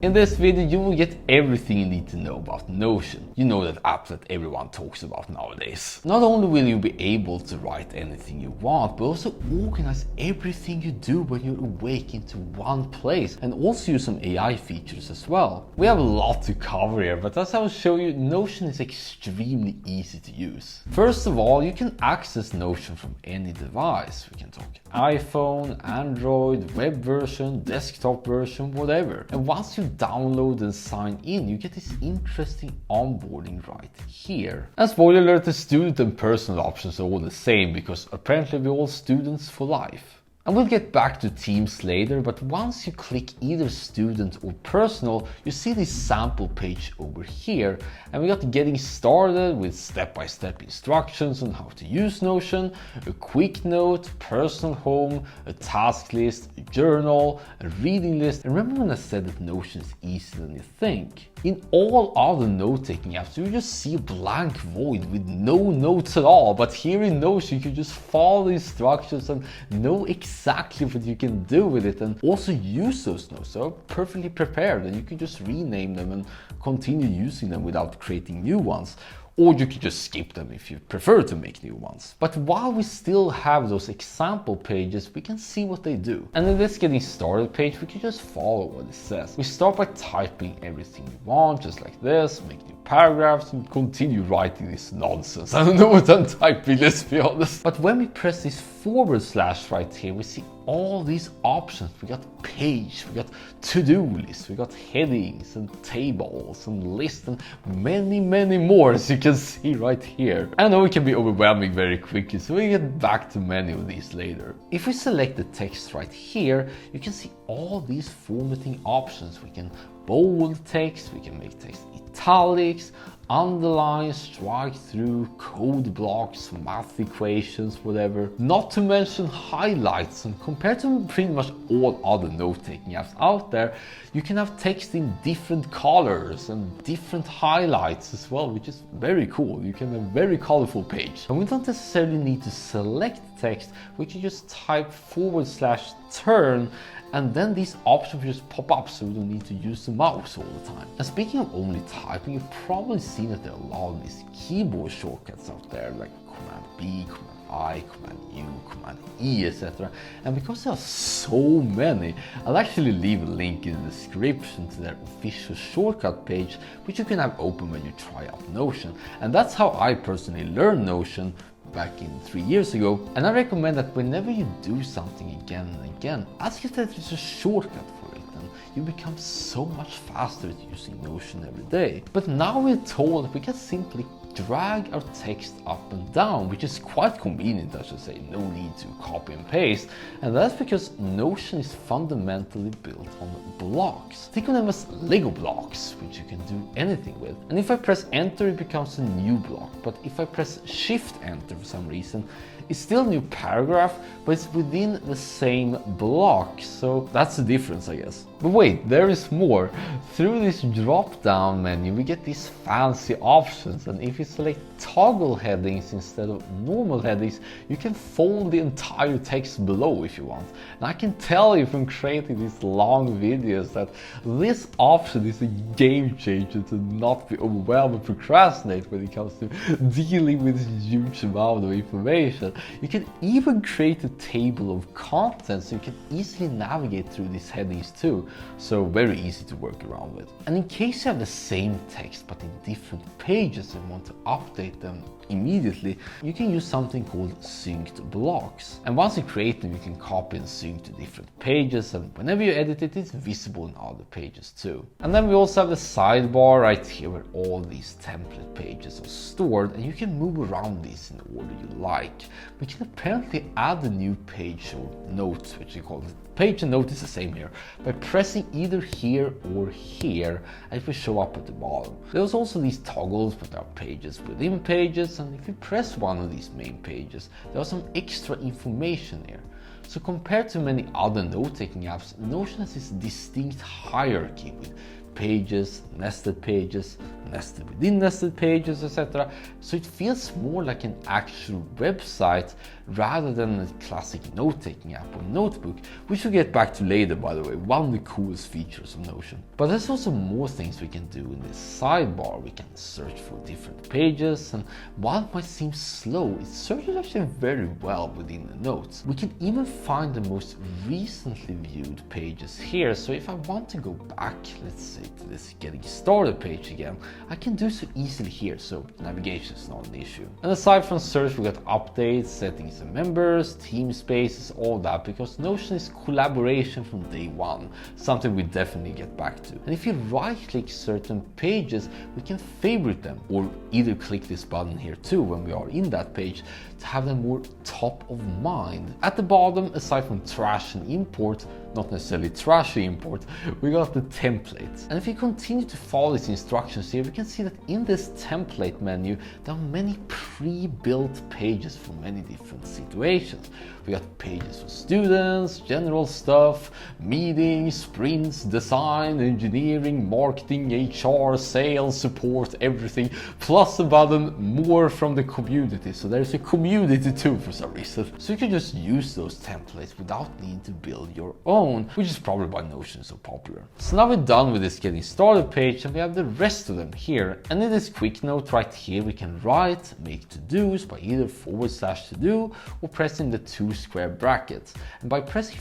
In this video, you will get everything you need to know about Notion. You know, that app that everyone talks about nowadays. Not only will you be able to write anything you want, but also organize everything you do when you're awake into one place, and also use some AI features as well. We have a lot to cover here, but as I will show you, Notion is extremely easy to use. First of all, you can access Notion from any device. We can talk iPhone, Android, web version, desktop version, whatever. And once you download and sign in, you get this interesting onboarding right here. And spoiler alert, the student and personal options are all the same, because apparently we're all students for life. And we'll get back to Teams later, but once you click either student or personal, you see this sample page over here, and we got getting started with step-by-step instructions on how to use Notion, a quick note, personal home, a task list, a journal, a reading list. And remember when I said that Notion is easier than you think? In all other note-taking apps, you just see a blank void with no notes at all. But here in Notion, you can just follow the instructions and know exactly what you can do with it, and also use those notes. So perfectly prepared, and you can just rename them and continue using them without creating new ones. Or you could just skip them if you prefer to make new ones. But while we still have those example pages, we can see what they do. And in this getting started page, we can just follow what it says. We start by typing everything we want, just like this, make new paragraphs, and continue writing this nonsense. I don't know what I'm typing, let's be honest. But when we press this / right here, we see all these options. We got page, we got to-do list, we got headings and tables and lists, and many more, as you can see right here. I know it can be overwhelming very quickly, so we'll get back to many of these later. If we select the text right here, you can see all these formatting options. We can bold text, we can make text italics, underline, strike through, code blocks, math equations, whatever. Not to mention highlights, and compared to pretty much all other note-taking apps out there, you can have text in different colors and different highlights as well, which is very cool. You can have a very colorful page. And we don't necessarily need to select text, we can just type / turn, and then these options will just pop up, so we don't need to use the mouse all the time. And speaking of only typing, you've probably seen that there are a lot of these keyboard shortcuts out there, like Command B, Command I, Command U, Command E, etc. And because there are so many, I'll actually leave a link in the description to their official shortcut page, which you can have open when you try out Notion. And that's how I personally learned Notion back in 3 years ago. And I recommend that whenever you do something again and again, ask if there's a shortcut for it, and you become so much faster at using Notion every day. But now we're told that we can simply drag our text up and down, which is quite convenient, I should say. No need to copy and paste, and that's because Notion is fundamentally built on blocks. Think of them as Lego blocks, which you can do anything with. And if I press enter, it becomes a new block, but if I press shift enter for some reason, it's still a new paragraph, but it's within the same block. So that's the difference, I guess. But wait, there is more. Through this drop down menu, we get these fancy options, and if you select toggle headings instead of normal headings, you can fold the entire text below if you want. And I can tell you from creating these long videos that this option is a game changer to not be overwhelmed and procrastinate when it comes to dealing with this huge amount of information. You can even create a table of contents, so you can easily navigate through these headings too. So very easy to work around with. And in case you have the same text but in different pages and want to update them immediately, you can use something called synced blocks. And once you create them, you can copy and sync to different pages, and whenever you edit it, it's visible in other pages too. And then we also have the sidebar right here, where all these template pages are stored, and you can move around these in the order you like. We can apparently add a new page or note, which you call it. Page and note is the same here, by pressing either here or here, and it will show up at the bottom. There's also these toggles, but there are pages within pages, and if you press one of these main pages, there are some extra information here. So compared to many other note-taking apps, Notion has this distinct hierarchy with pages, nested pages, nested within nested pages, etc. So it feels more like an actual website rather than a classic note-taking app or notebook, which we'll get back to later, by the way, one of the coolest features of Notion. But there's also more things we can do in this sidebar. We can search for different pages, and while it might seem slow, it searches actually very well within the notes. We can even find the most recently viewed pages here. So if I want to go back, let's say to this getting started page again, I can do so easily here, so navigation is not an issue. And aside from search, we got updates, settings and members, team spaces, all that, because Notion is collaboration from day one, something we definitely get back to. And if you right click certain pages, we can favorite them, or either click this button here too when we are in that page to have them more top of mind. At the bottom, aside from trash and import, not necessarily trashy import, we got the templates. And if you continue to follow these instructions here, we can see that in this template menu, there are many pre-built pages for many different situations. We got pages for students, general stuff, meetings, sprints, design, engineering, marketing, HR, sales, support, everything, plus a button more from the community. So there's a community too for some reason. So you can just use those templates without needing to build your own, which is probably why Notion is so popular. So now we're done with this getting started page, and we have the rest of them here. And in this quick note right here, we can write, make to-dos by either /to-do or pressing the 2 square brackets. And by pressing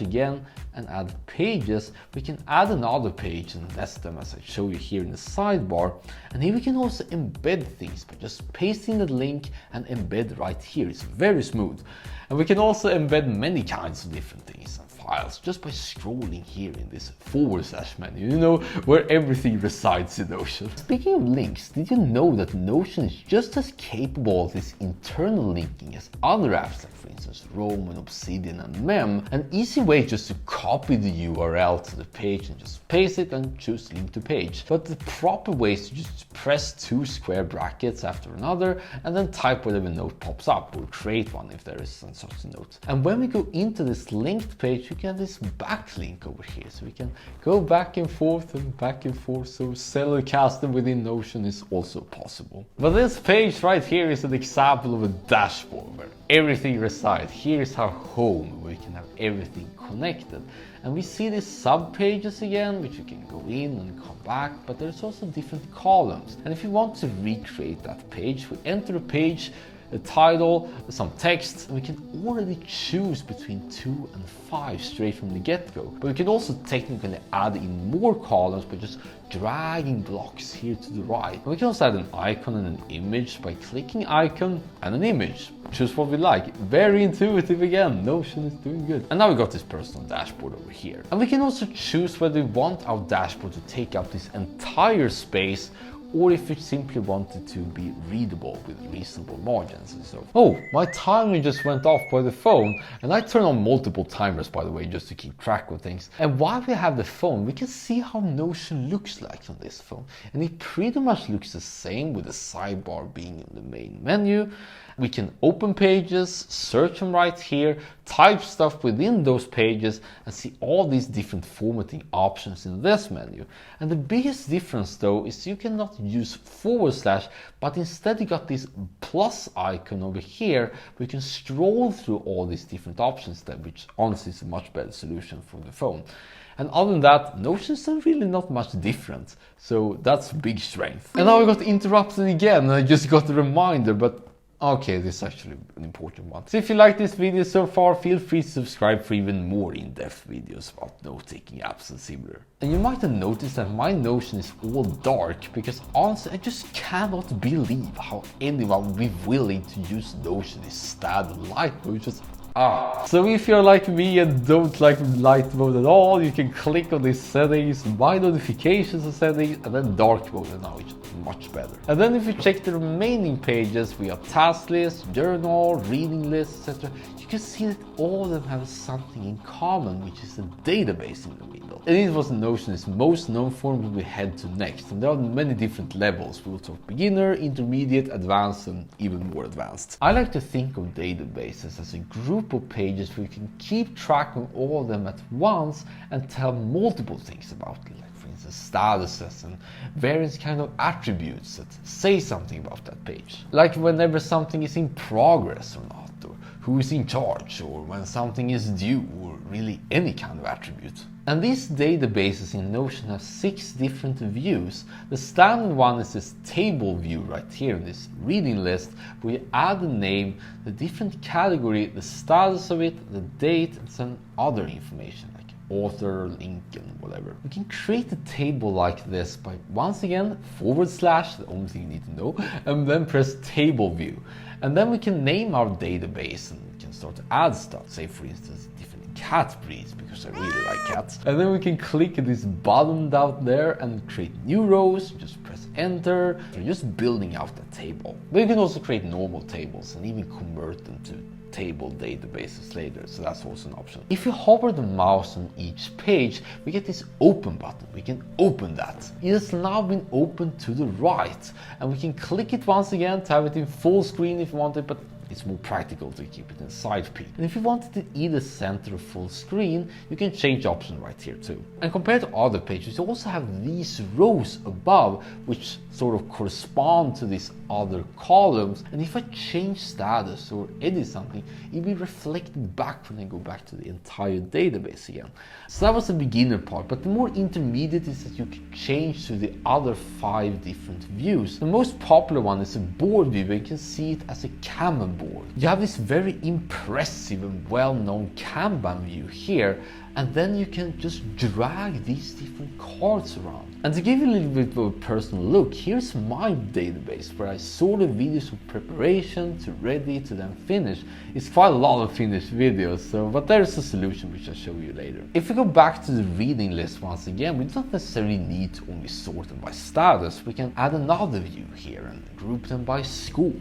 / again and add pages, we can add another page and nest them as I show you here in the sidebar. And here we can also embed things by just pasting the link and embed right here. It's very smooth. And we can also embed many kinds of different things and files just by scrolling here in this / menu, you know, where everything resides in Notion. Speaking of links, did you know that Notion is just as capable of this internal linking as other apps like, for instance, Roam, Obsidian and Mem? An easy way just to copy the URL to the page and just paste it and choose link to page. But the proper way is to just press 2 square brackets after another and then type whatever note pops up, or create one if there is such a note. And when we go into this linked page, you can have this backlink over here, so we can go back and forth and back and forth. So seller custom within Notion is also possible. But this page right here is an example of a dashboard where everything resides. Here is our home, where we can have everything connected. And we see these sub pages again, which you can go in and come back, but there's also different columns. And if you want to recreate that page, we enter a page, a title, some text, and we can already choose between 2 and 5 straight from the get-go. But we can also technically add in more columns by just dragging blocks here to the right. And we can also add an icon and an image by clicking icon and an image. Choose what we like. Very intuitive again. Notion is doing good. And now we got this personal dashboard over here. And we can also choose whether we want our dashboard to take up this entire space, or if you simply want it to be readable with reasonable margins and so. Oh, my timer just went off by the phone, and I turn on multiple timers, by the way, just to keep track of things. And while we have the phone, we can see how Notion looks like on this phone. And it pretty much looks the same, with the sidebar being in the main menu. We can open pages, search them right here, type stuff within those pages, and see all these different formatting options in this menu. And the biggest difference though is you cannot use /, but instead you got this plus icon over here where you can scroll through all these different options there, which honestly is a much better solution for the phone. And other than that, Notion is really not much different, so that's a big strength. And now I got interrupted again, and I just got a reminder, but okay, this is actually an important one. So if you like this video so far, feel free to subscribe for even more in-depth videos about note-taking apps and similar. And you might have noticed that my Notion is all dark, because honestly, I just cannot believe how anyone would be willing to use Notion instead of light mode. So if you're like me and don't like light mode at all, you can click on these settings, my notifications and settings, and then dark mode, and now it's much better. And then if you check the remaining pages, we have task list, journal, reading list, etc. You can see that all of them have something in common, which is a database in the middle. And it was Notion is most known for when we head to next. And there are many different levels. We will talk beginner, intermediate, advanced, and even more advanced. I like to think of databases as a group of pages where you can keep track of all of them at once and tell multiple things about it. and statuses and various kind of attributes that say something about that page. Like whenever something is in progress or not, or who is in charge, or when something is due, or really any kind of attribute. And these databases in Notion have 6 different views. The standard one is this table view right here in this reading list, where you add the name, the different category, the status of it, the date, and some other information like author, link, and whatever. We can create a table like this by once again / the only thing you need to know, and then press table view. And then we can name our database and we can start to add stuff. Say for instance different cat breeds, because I really like cats. And then we can click this button down there and create new rows. Just press enter. You're just building out the table. But you can also create normal tables and even convert them to table databases later, so that's also an option. If you hover the mouse on each page, we get this open button. We can open that. It has now been opened to the right, and we can click it once again to have it in full screen if you want it, but it's more practical to keep it in side peek. And if you wanted to either center or full screen, you can change the option right here too. And compared to other pages, you also have these rows above, which sort of correspond to these other columns. And if I change status or edit something, it'll be reflected back when I go back to the entire database again. So that was the beginner part, but the more intermediate is that you can change to the other 5 different views. The most popular one is a board view, where you can see it as a Kanban board. You have this very impressive and well-known Kanban view here, and then you can just drag these different cards around. And to give you a little bit of a personal look, here's my database where I saw the videos of preparation to ready to then finish. It's quite a lot of finished videos, but there's a solution which I'll show you later. If we go back to the reading list once again, we don't necessarily need to only sort them by status. We can add another view here and group them by score,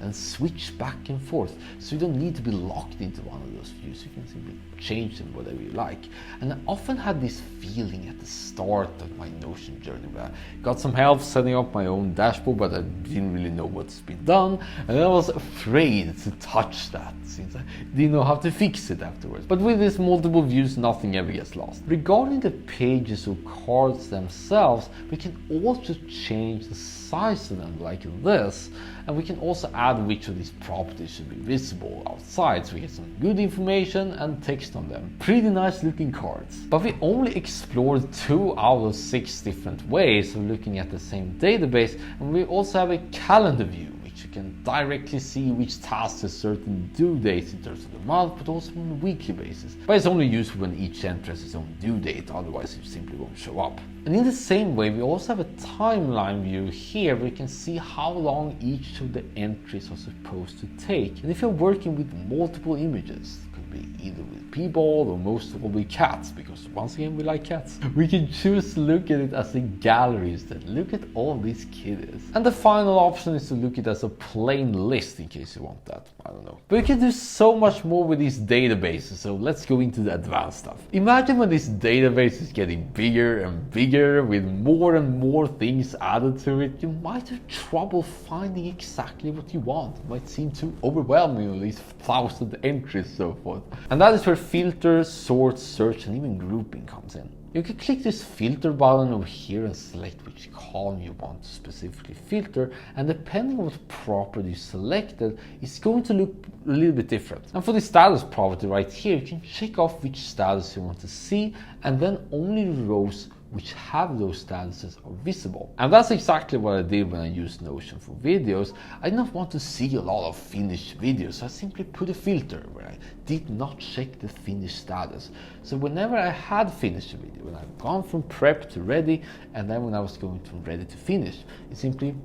and switch back and forth. So you don't need to be locked into one of those views. You can simply change them whatever you like. And I often had this feeling at the start of my Notion journey where I got some help setting up my own dashboard, but I didn't really know what's been done. And I was afraid to touch that since I didn't know how to fix it afterwards. But with these multiple views, nothing ever gets lost. Regarding the pages or cards themselves, we can also change the size of them like this, and we can also add which of these properties should be visible outside, so we get some good information and text on them. Pretty nice looking cards. But we only explored 2 out of 6 different ways of looking at the same database, and we also have a calendar view, which you can directly see which tasks have certain due dates in terms of the month, but also on a weekly basis. But it's only useful when each entry has its own due date, otherwise it simply won't show up. And in the same way, we also have a timeline view here where we can see how long each of the entries are supposed to take. And if you're working with multiple images, it could be either with people or most of all with cats, because once again we like cats, we can choose to look at it as a gallery instead. Look at all these kitties. And the final option is to look at it as a plain list in case you want that. I don't know. But you can do so much more with these databases, so let's go into the advanced stuff. Imagine when this database is getting bigger and bigger with more and more things added to it, you might have trouble finding exactly what you want. It might seem too overwhelming with these 1,000 entries and so forth. And that is where filter, sort, search, and even grouping comes in. You can click this filter button over here and select which column you want to specifically filter, and depending on what property you selected, it's going to look a little bit different. And for the status property right here, you can check off which status you want to see, and then only the rows which have those statuses are visible. And that's exactly what I did when I used Notion for videos. I did not want to see a lot of finished videos, so I simply put a filter where I did not check the finished status. So whenever I had finished a video, when I've gone from prep to ready, and then when I was going from ready to finish, it simply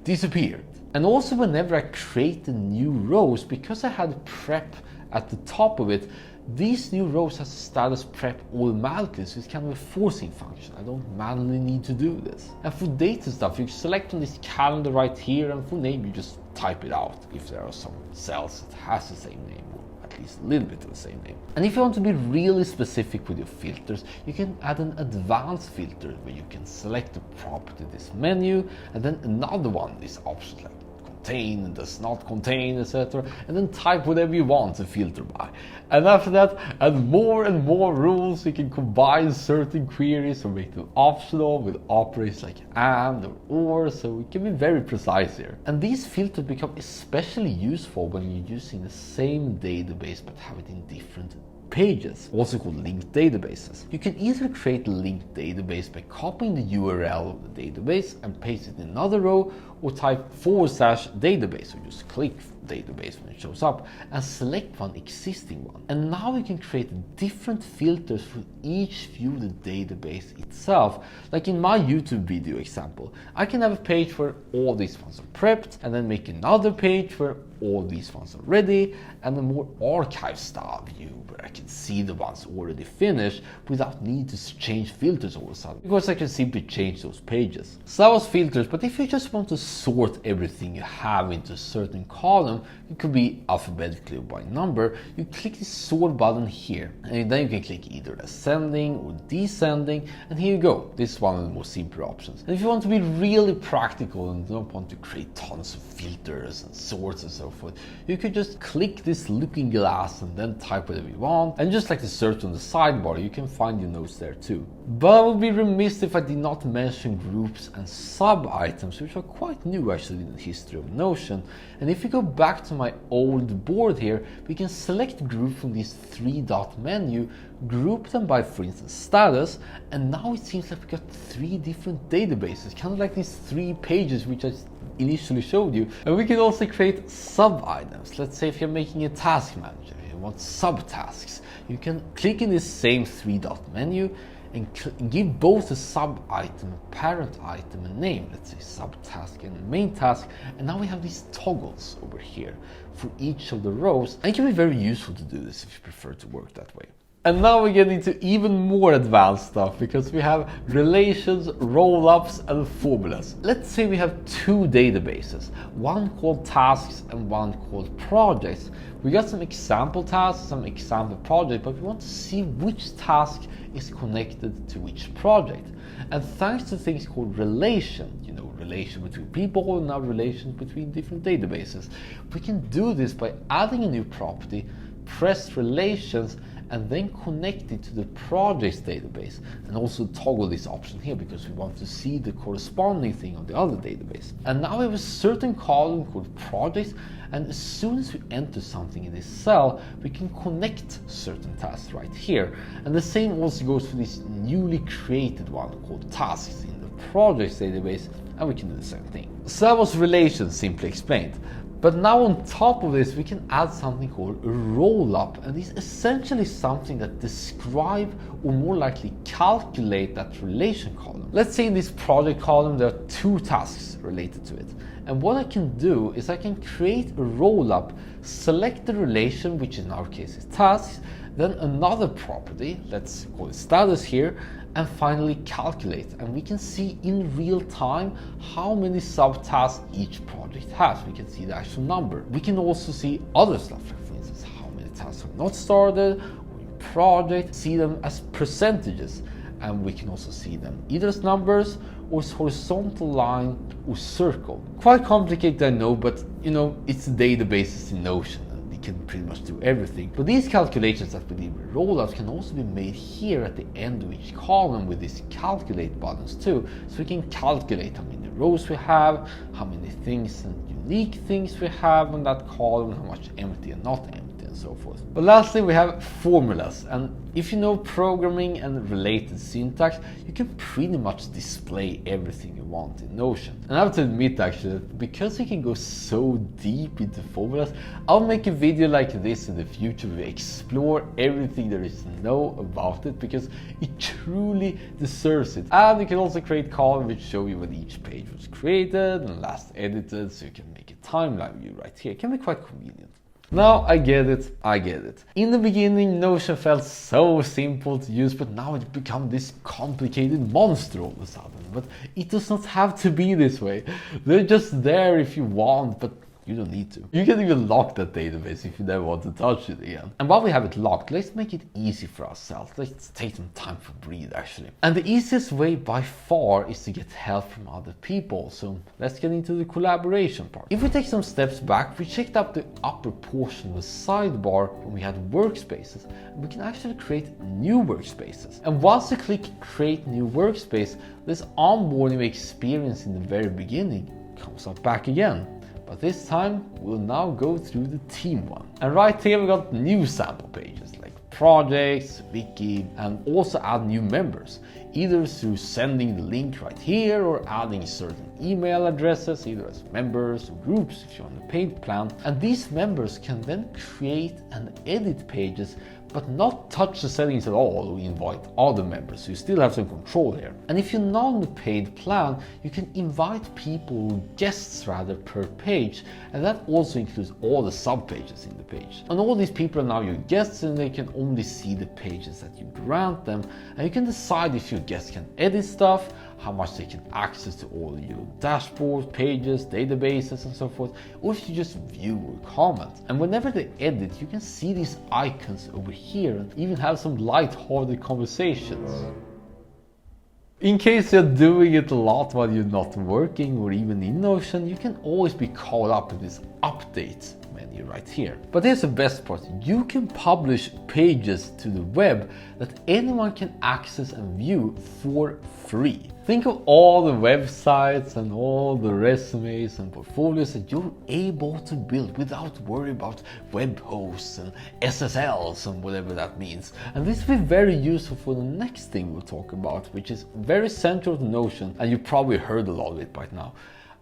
disappeared. And also whenever I created new rows, because I had prep at the top of it, these new rows has status prep automatically, so it's kind of a forcing function. I don't manually need to do this. And for data stuff, you select on this calendar right here, and for name you just type it out if there are some cells that has the same name, or at least a little bit of the same name. And if you want to be really specific with your filters, you can add an advanced filter where you can select the property in this menu, and then another one, this option like contain and does not contain, etc. And then type whatever you want to filter by. And after that, add more and more rules. You can combine certain queries or make them optional with operators like and or, so it can be very precise here. And these filters become especially useful when you're using the same database but have it in different pages, also called linked databases. You can either create a linked database by copying the URL of the database and paste it in another row, or type /database, or just click database when it shows up and select one existing one. And now you can create different filters for each view of the database itself. Like in my YouTube video example, I can have a page where all these ones are prepped, and then make another page where all these ones are ready, and a more archive style view where I can see the ones already finished without need to change filters all of a sudden, because I can simply change those pages. So that was filters, but if you just want to sort everything you have into a certain column, it could be alphabetically or by number, you click the sort button here, and then you can click either ascending or descending, and here you go. This is one of the more simpler options. And if you want to be really practical and don't want to create tons of filters and sorts and so forth, you could just click this looking glass and then type whatever you want, and just like the search on the sidebar, you can find your notes there too. But I would be remiss if I did not mention groups and sub-items, which are quite new actually in the history of Notion. And if you go back to my old board here, we can select group from this 3-dot menu, group them by, for instance, status, and now it seems like we got 3 different databases, kind of like these 3 pages which I initially showed you. And we can also create sub-items. Let's say if you're making a task manager, you want subtasks, you can click in this same 3-dot menu and give both a sub-item, a parent item, a name, let's say subtask and main task, and now we have these toggles over here for each of the rows, and it can be very useful to do this if you prefer to work that way. And now we get into even more advanced stuff, because we have relations, roll-ups, and formulas. Let's say we have 2 databases, one called tasks and one called projects. We got some example tasks, some example projects, but we want to see which task is connected to which project. And thanks to things called relation, you know, relation between people and now relations between different databases, we can do this by adding a new property, press relations, and then connect it to the projects database, and also toggle this option here because we want to see the corresponding thing on the other database. And now we have a certain column called projects, and as soon as we enter something in this cell, we can connect certain tasks right here. And the same also goes for this newly created one called tasks in the projects database, and we can do the same thing. So that was relations simply explained. But now on top of this, we can add something called a roll-up, and this is essentially something that describe, or more likely calculate, that relation column. Let's say in this project column there are 2 tasks related to it, and what I can do is I can create a roll-up, select the relation, which in our case is tasks, then another property, let's call it status here, and finally calculate. And we can see in real time how many subtasks each project has. We can see the actual number. We can also see other stuff, like for instance, how many tasks are not started, or in project, see them as percentages. And we can also see them either as numbers or as horizontal line or circle. Quite complicated, I know, but you know, it's databases in Notion. Can pretty much do everything. But these calculations that we did with rollouts can also be made here at the end of each column with these calculate buttons too. So we can calculate how many rows we have, how many things and unique things we have on that column, how much empty and not empty, and so forth. But lastly, we have formulas, and if you know programming and related syntax, you can pretty much display everything you want in Notion. And I have to admit actually that because we can go so deep into formulas, I'll make a video like this in the future where we explore everything there is to know about it, because it truly deserves it. And you can also create columns which show you when each page was created and last edited, so you can make a timeline view right here. It can be quite convenient. Now I get it. In the beginning, Notion felt so simple to use, but now it's become this complicated monster all of a sudden. But it does not have to be this way. They're just there if you want, but You don't need to. You can even lock that database if you never want to touch it again. And while we have it locked, let's make it easy for ourselves. Let's take some time for breathe actually. And the easiest way by far is to get help from other people. So let's get into the collaboration part. If we take some steps back, we checked out the upper portion of the sidebar when we had workspaces, and we can actually create new workspaces. And once you click create new workspace, this onboarding experience in the very beginning comes up back again. But this time we'll now go through the team one. And right here we got new sample pages like projects, wiki, and also add new members, either through sending the link right here or adding certain email addresses, either as members or groups if you're on the paid plan. And these members can then create and edit pages but not touch the settings at all or invite other members, so you still have some control here. And if you're not on the paid plan, you can invite people, guests rather, per page, and that also includes all the sub pages in the page. And all these people are now your guests, and they can only see the pages that you grant them, and you can decide if your guests can edit stuff, how much they can access to all your dashboards, pages, databases and so forth, or if you just view or comment. And whenever they edit, you can see these icons over here and even have some light-hearted conversations. In case you're doing it a lot while you're not working or even in Notion, you can always be caught up in this update menu right here. But here's the best part: you can publish pages to the web that anyone can access and view for free. Think of all the websites and all the resumes and portfolios that you're able to build without worry about web hosts and SSLs and whatever that means. And this will be very useful for the next thing we'll talk about, which is very central to Notion, and you probably heard a lot of it by now.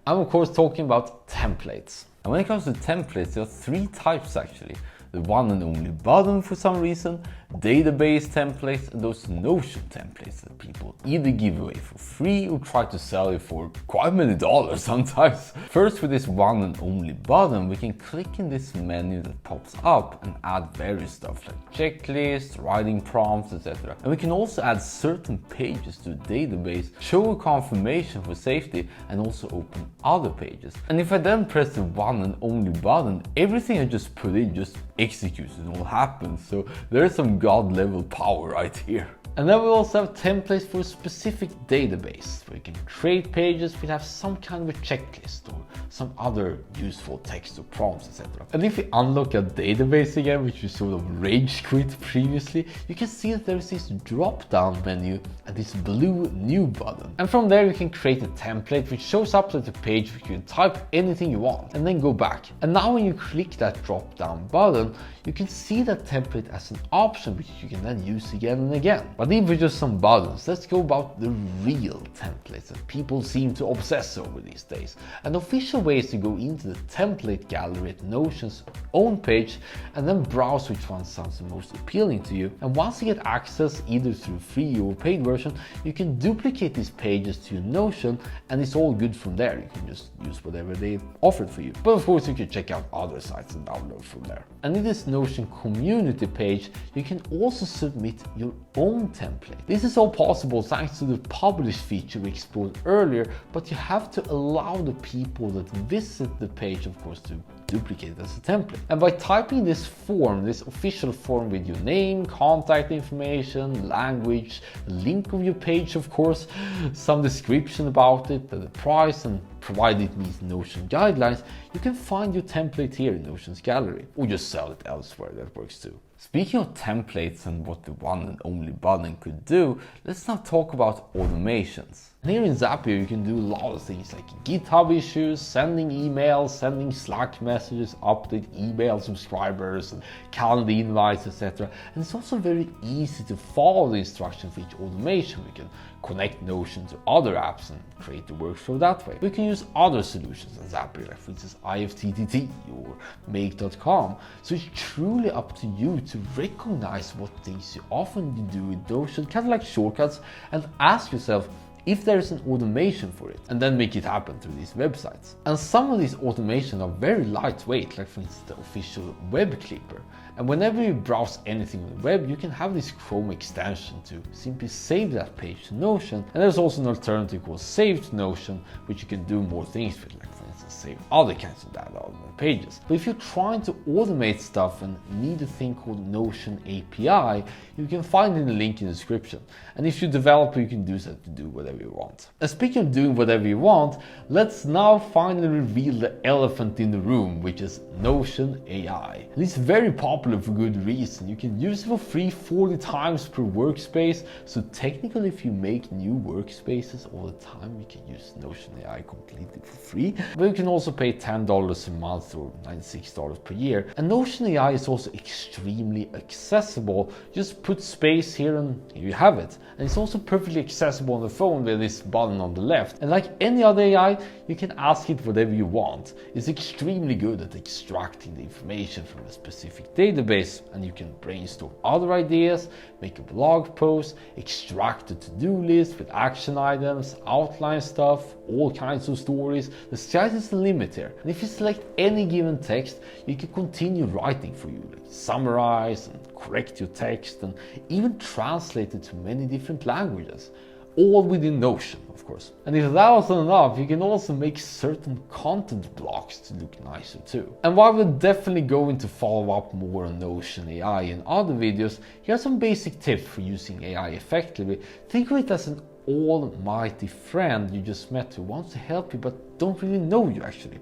I'm of course talking about templates. And when it comes to templates, there are three types actually. The one and only button for some reason, database templates, and those Notion templates that people either give away for free or try to sell you for quite many dollars sometimes. First, with this one and only button, we can click in this menu that pops up and add various stuff like checklists, writing prompts, etc. And we can also add certain pages to a database, show a confirmation for safety, and also open other pages. And if I then press the one and only button, everything I just put in just executes and all happens. So there is some god level power right here. And then we also have templates for a specific database where you can create pages which have some kind of a checklist or some other useful text or prompts, etc. And if we unlock a database again, which we sort of rage quit previously, you can see that there is this drop down menu and this blue new button. And from there you can create a template which shows up at the page where you can type anything you want and then go back. And now when you click that drop down button, you can see that template as an option which you can then use again and again. But even with just some buttons, let's go about the real templates that people seem to obsess over these days. An official way is to go into the template gallery at Notion's own page and then browse which one sounds the most appealing to you. And once you get access either through free or paid version, you can duplicate these pages to your Notion and it's all good from there. You can just use whatever they offered for you. But of course you can check out other sites and download from there. And in this Notion community page, you can also submit your own template. This is all possible thanks to the publish feature we explored earlier, but you have to allow the people that visit the page, of course, to duplicate it as a template. And by typing this form, this official form with your name, contact information, language, link of your page, of course, some description about it, the price, and provided it meets Notion guidelines, you can find your template here in Notion's gallery, or just sell it elsewhere. That works too. Speaking of templates and what the one and only button could do, let's now talk about automations. And here in Zapier you can do a lot of things like GitHub issues, sending emails, sending Slack messages, update email subscribers, and calendar invites, etc. And it's also very easy to follow the instructions for each automation. We can connect Notion to other apps and create the workflow that way. We can use other solutions than Zapier, like for instance IFTTT or Make.com. So it's truly up to you to recognize what things you often do with Notion, kind of like shortcuts, and ask yourself if there is an automation for it, and then make it happen through these websites. And some of these automations are very lightweight, like for instance the official web clipper. And whenever you browse anything on the web, you can have this Chrome extension to simply save that page to Notion. And there's also an alternative called Save to Notion, which you can do more things with, like for instance to save other kinds of data on the pages. But if you're trying to automate stuff and need a thing called Notion API, you can find in the link in the description. And if you're a developer, you can use it to do whatever you want. And speaking of doing whatever you want, let's now finally reveal the elephant in the room, which is Notion AI. And it's very popular for good reason. You can use it for free 40 times per workspace. So technically, if you make new workspaces all the time, you can use Notion AI completely for free. But you can also pay $10 a month or $96 per year. And Notion AI is also extremely accessible. Just put space here and here you have it. And it's also perfectly accessible on the phone with this button on the left. And like any other AI, you can ask it whatever you want. It's extremely good at extracting the information from a specific database, and you can brainstorm other ideas, make a blog post, extract a to-do list with action items, outline stuff, all kinds of stories. The sky is the limit here. And if you select any given text, you can continue writing for you, like summarize and correct your text and even translate it to many different languages. All within Notion, of course. And if that wasn't enough, you can also make certain content blocks to look nicer too. And while we're definitely going to follow up more on Notion AI in other videos, here are some basic tips for using AI effectively. Think of it as an almighty friend you just met who wants to help you but don't really know you actually.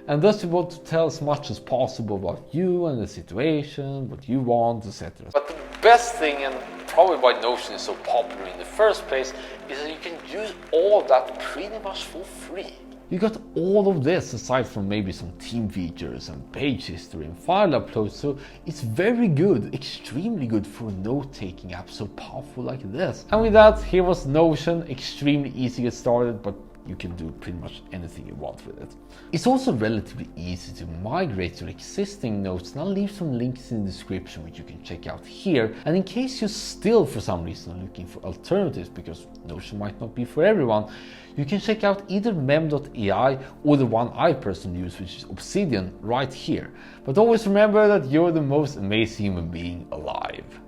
And thus you want to tell as much as possible about you and the situation, what you want, etc. But the best thing, and probably why Notion is so popular in the first place, is that you can use all of that pretty much for free. You got all of this aside from maybe some team features and page history and file uploads, so it's very good, extremely good for a note-taking app so powerful like this. And with that, here was Notion, extremely easy to get started, but you can do pretty much anything you want with it. It's also relatively easy to migrate your existing notes, and I'll leave some links in the description which you can check out here. And in case you're still for some reason looking for alternatives, because Notion might not be for everyone, you can check out either mem.ai or the one I personally use, which is Obsidian, right here. But always remember that you're the most amazing human being alive.